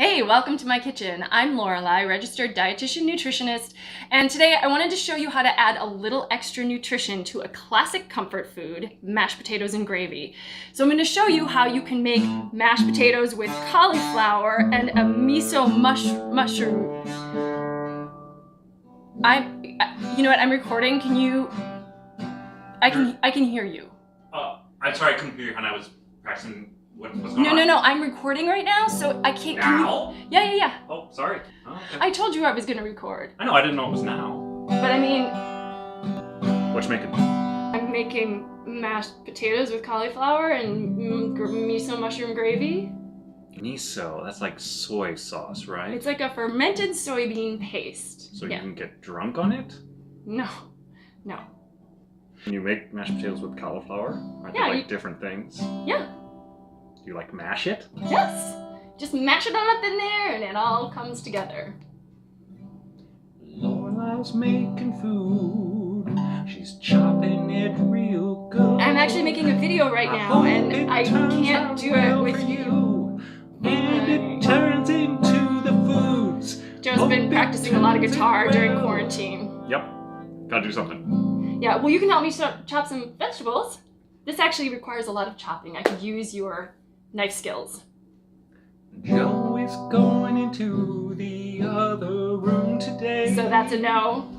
Hey, welcome to my kitchen. I'm Lorelei, registered dietitian nutritionist, and today I wanted to show you how to add a little extra nutrition to a classic comfort food, mashed potatoes and gravy. So I'm going to show you how you can make mashed potatoes with cauliflower and a miso mushroom. You know what? I'm recording. Can you? I can hear you. Oh, I'm sorry, I couldn't hear you, and I was pressing. What's going on? No, I'm recording right now, so I can't. Now? Yeah. Oh, sorry. Oh, okay. I told you I was gonna record. I know, I didn't know it was now. But I mean... What you making? I'm making mashed potatoes with cauliflower and miso mushroom gravy. MISO, that's like soy sauce, right? It's like a fermented soybean paste. So you can get drunk on it? No. Can you make mashed potatoes with cauliflower? Aren't they like different things? Yeah. Do you like mash it? Yes! Just mash it all up in there and it all comes together. Lorelei's making food. She's chopping it real good. I'm actually making a video right now and I can't do it with you. And it turns into the foods. Joe's been practicing a lot of guitar during quarantine. Yep. Gotta do something. Yeah, well you can help me chop some vegetables. This actually requires a lot of chopping. I could use your knife skills. Joe is going into the other room today. So that's a no.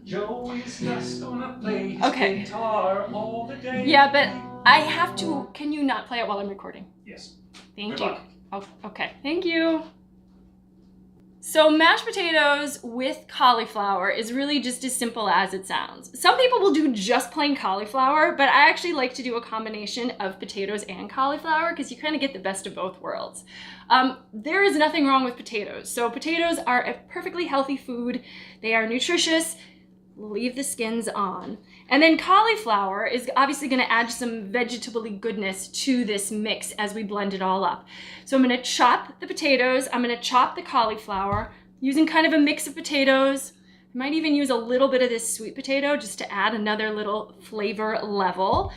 Joe is just gonna play his guitar all the day. Yeah, but I have to. Can you not play it while I'm recording? Yes. Thank Good you. luck. Oh, okay. Thank you. So mashed potatoes with cauliflower is really just as simple as it sounds. Some people will do just plain cauliflower, but I actually like to do a combination of potatoes and cauliflower because you kind of get the best of both worlds. There is nothing wrong with potatoes. So potatoes are a perfectly healthy food. They are nutritious. Leave the skins on. And then cauliflower is obviously going to add some vegetably goodness to this mix as we blend it all up. So I'm going to chop the potatoes, I'm going to chop the cauliflower using kind of a mix of potatoes. I might even use a little bit of this sweet potato just to add another little flavor level.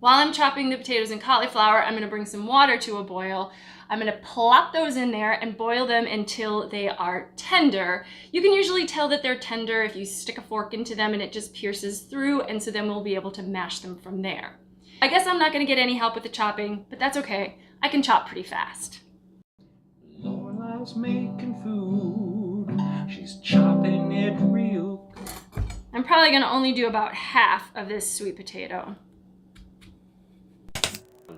While I'm chopping the potatoes and cauliflower, I'm going to bring some water to a boil. I'm going to plop those in there and boil them until they are tender. You can usually tell that they're tender if you stick a fork into them and it just pierces through, and so then we'll be able to mash them from there. I guess I'm not going to get any help with the chopping, but that's okay. I can chop pretty fast. Lorelei's making food. She's chopping it real good. I'm probably going to only do about half of this sweet potato.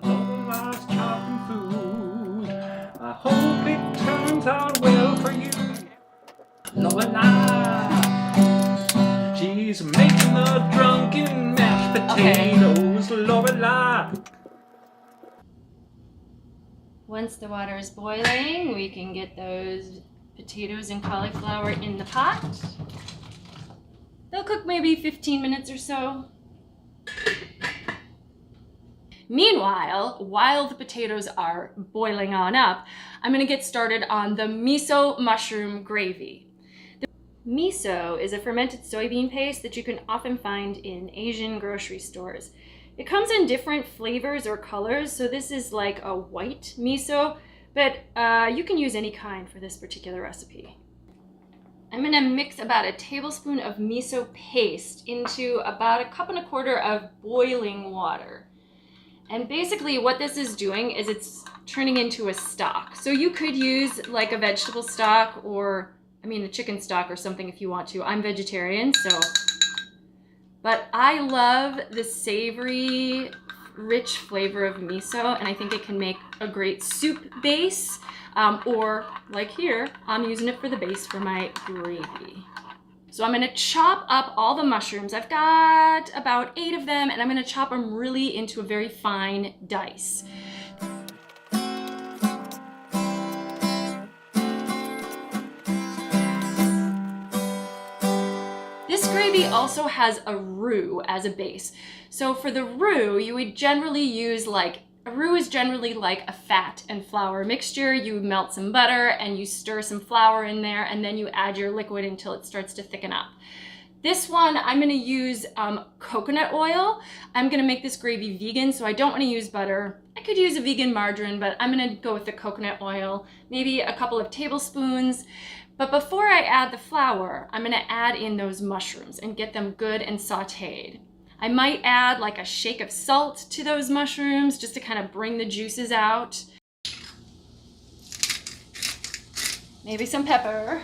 Lorelei's chopping food. I hope it turns out well for you. Lorelei, she's making the drunken mashed potatoes. Lorelei. Once the water is boiling, we can get those potatoes and cauliflower in the pot. They'll cook maybe 15 minutes or so. Meanwhile, while the potatoes are boiling on up, I'm going to get started on the miso mushroom gravy. The miso is a fermented soybean paste that you can often find in Asian grocery stores. It comes in different flavors or colors, so this is like a white miso, but you can use any kind for this particular recipe. I'm going to mix about a tablespoon of miso paste into about 1.25 cups of boiling water. And basically what this is doing is it's turning into a stock. So you could use like a vegetable stock or, a chicken stock or something if you want to. I'm vegetarian, so. But I love the savory, rich flavor of miso, and I think it can make a great soup base, or like here, I'm using it for the base for my gravy. So I'm going to chop up all the mushrooms. I've got about 8 of them, and I'm going to chop them really into a very fine dice. This gravy also has a roux as a base. So for the roux, you would generally use a roux is generally like a fat and flour mixture. You melt some butter and you stir some flour in there, and then you add your liquid until it starts to thicken up. This one, I'm gonna use coconut oil. I'm gonna make this gravy vegan, so I don't wanna use butter. I could use a vegan margarine, but I'm gonna go with the coconut oil, maybe a couple of tablespoons. But before I add the flour, I'm gonna add in those mushrooms and get them good and sauteed. I might add like a shake of salt to those mushrooms just to kind of bring the juices out. Maybe some pepper.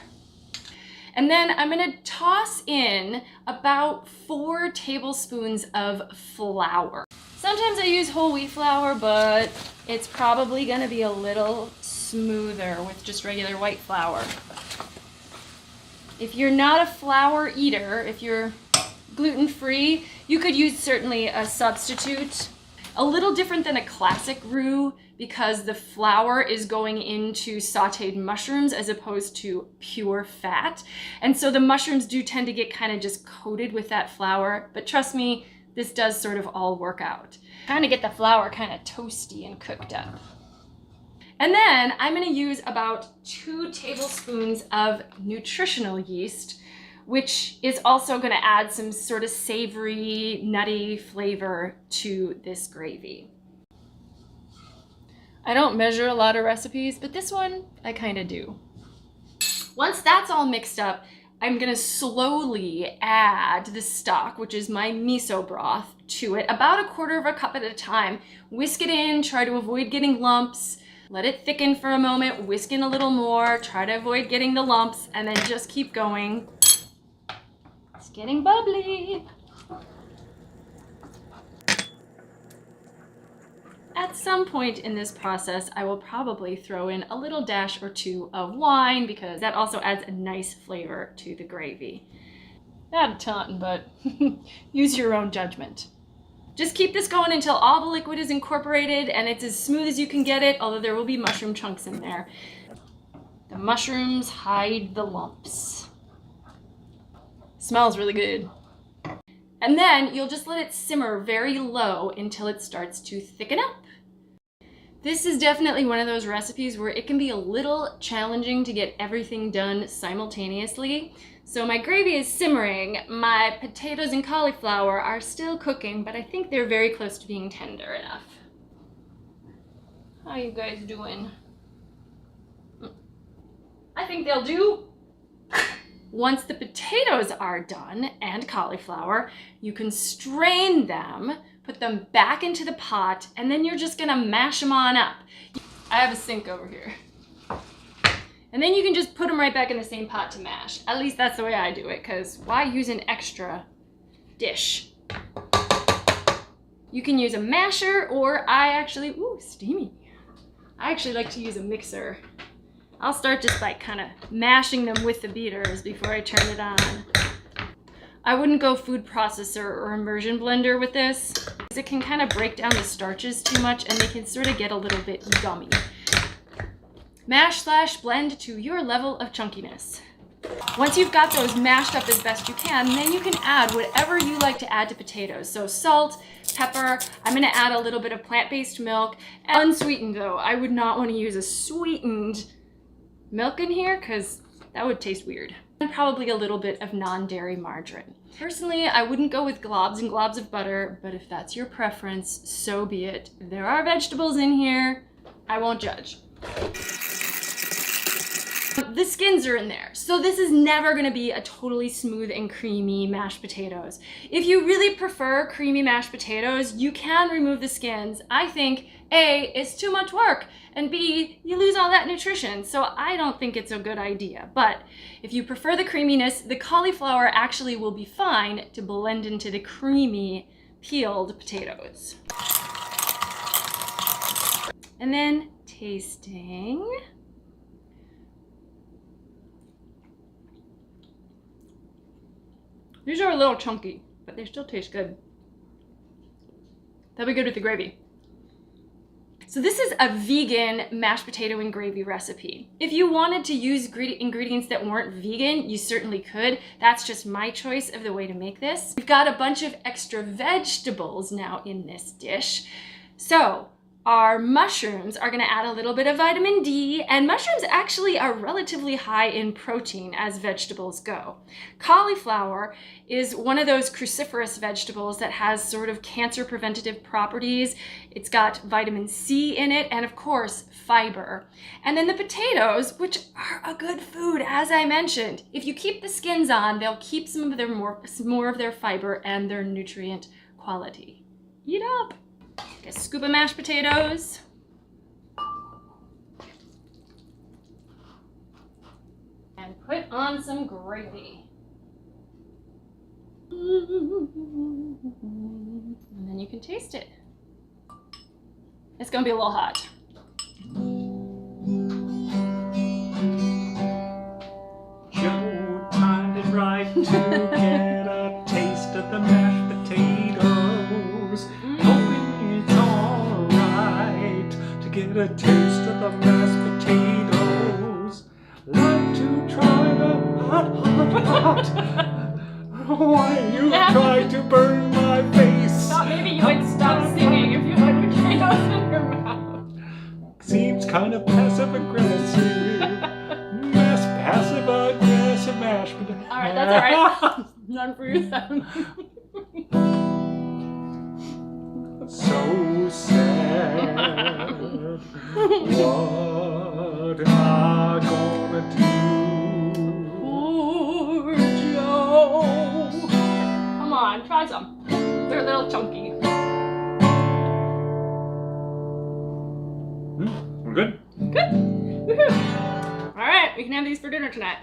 And then I'm gonna toss in about 4 tablespoons of flour. Sometimes I use whole wheat flour, but it's probably gonna be a little smoother with just regular white flour. If you're not a flour eater, if you're gluten-free, you could use certainly a substitute. A little different than a classic roux because the flour is going into sauteed mushrooms as opposed to pure fat. And so the mushrooms do tend to get kind of just coated with that flour, but trust me, this does sort of all work out. Trying to get the flour kind of toasty and cooked up. And then I'm gonna use about 2 tablespoons of nutritional yeast, which is also gonna add some sort of savory, nutty flavor to this gravy. I don't measure a lot of recipes, but this one I kind of do. Once that's all mixed up, I'm gonna slowly add the stock, which is my miso broth, to it, about 1/4 cup at a time. Whisk it in, try to avoid getting lumps. Let it thicken for a moment, whisk in a little more, try to avoid getting the lumps, and then just keep going. It's getting bubbly. At some point in this process, I will probably throw in a little dash or 2 of wine because that also adds a nice flavor to the gravy. Not a ton, but use your own judgment. Just keep this going until all the liquid is incorporated and it's as smooth as you can get it, although there will be mushroom chunks in there. The mushrooms hide the lumps. Smells really good. And then you'll just let it simmer very low until it starts to thicken up. This is definitely one of those recipes where it can be a little challenging to get everything done simultaneously. So my gravy is simmering, my potatoes and cauliflower are still cooking, but I think they're very close to being tender enough. How you guys doing? I think they'll do. Once the potatoes are done and cauliflower, you can strain them, put them back into the pot, and then you're just gonna mash them on up. I have a sink over here. And then you can just put them right back in the same pot to mash. At least that's the way I do it, because why use an extra dish? You can use a masher, or ooh, steamy. I actually like to use a mixer. I'll start just by kind of mashing them with the beaters before I turn it on. I wouldn't go food processor or immersion blender with this, because it can kind of break down the starches too much and they can sort of get a little bit gummy. Mash/blend to your level of chunkiness. Once you've got those mashed up as best you can, then you can add whatever you like to add to potatoes. So salt, pepper, I'm gonna add a little bit of plant-based milk. Unsweetened though, I would not want to use a sweetened milk in here because that would taste weird. And probably a little bit of non-dairy margarine. Personally, I wouldn't go with globs and globs of butter, but if that's your preference, so be it. There are vegetables in here. I won't judge. The skins are in there, so this is never gonna be a totally smooth and creamy mashed potatoes. If you really prefer creamy mashed potatoes, you can remove the skins. I think A, it's too much work, and B, you lose all that nutrition, so I don't think it's a good idea. But if you prefer the creaminess, the cauliflower actually will be fine to blend into the creamy peeled potatoes. And then tasting. These are a little chunky, but they still taste good. That'll be good with the gravy. So this is a vegan mashed potato and gravy recipe. If you wanted to use ingredients that weren't vegan, you certainly could. That's just my choice of the way to make this. We've got a bunch of extra vegetables now in this dish. So Our mushrooms are going to add a little bit of vitamin D, and mushrooms actually are relatively high in protein as vegetables go. Cauliflower is one of those cruciferous vegetables that has sort of cancer preventative properties. It's got vitamin C in it, and of course, fiber. And then the potatoes, which are a good food, as I mentioned. If you keep the skins on, they'll keep some of their more of their fiber and their nutrient quality. Eat up! Okay, scoop of mashed potatoes. And put on some gravy. And then you can taste it. It's gonna be a little hot. Joe timed it right to get a taste of the mashed potatoes. Hoping it's alright to get a taste of the mashed potatoes. Like to try the hot. Why you try to burn my face? Thought maybe you would stop singing if you had potatoes in your mouth. Seems kind of passive aggressive. Passive aggressive mashed potatoes. Alright, that's alright. None for you then. So sad. What am I gonna do? Poor Joe. Come on, try some. They're a little chunky. I'm good. Good. Woohoo. All right, we can have these for dinner tonight.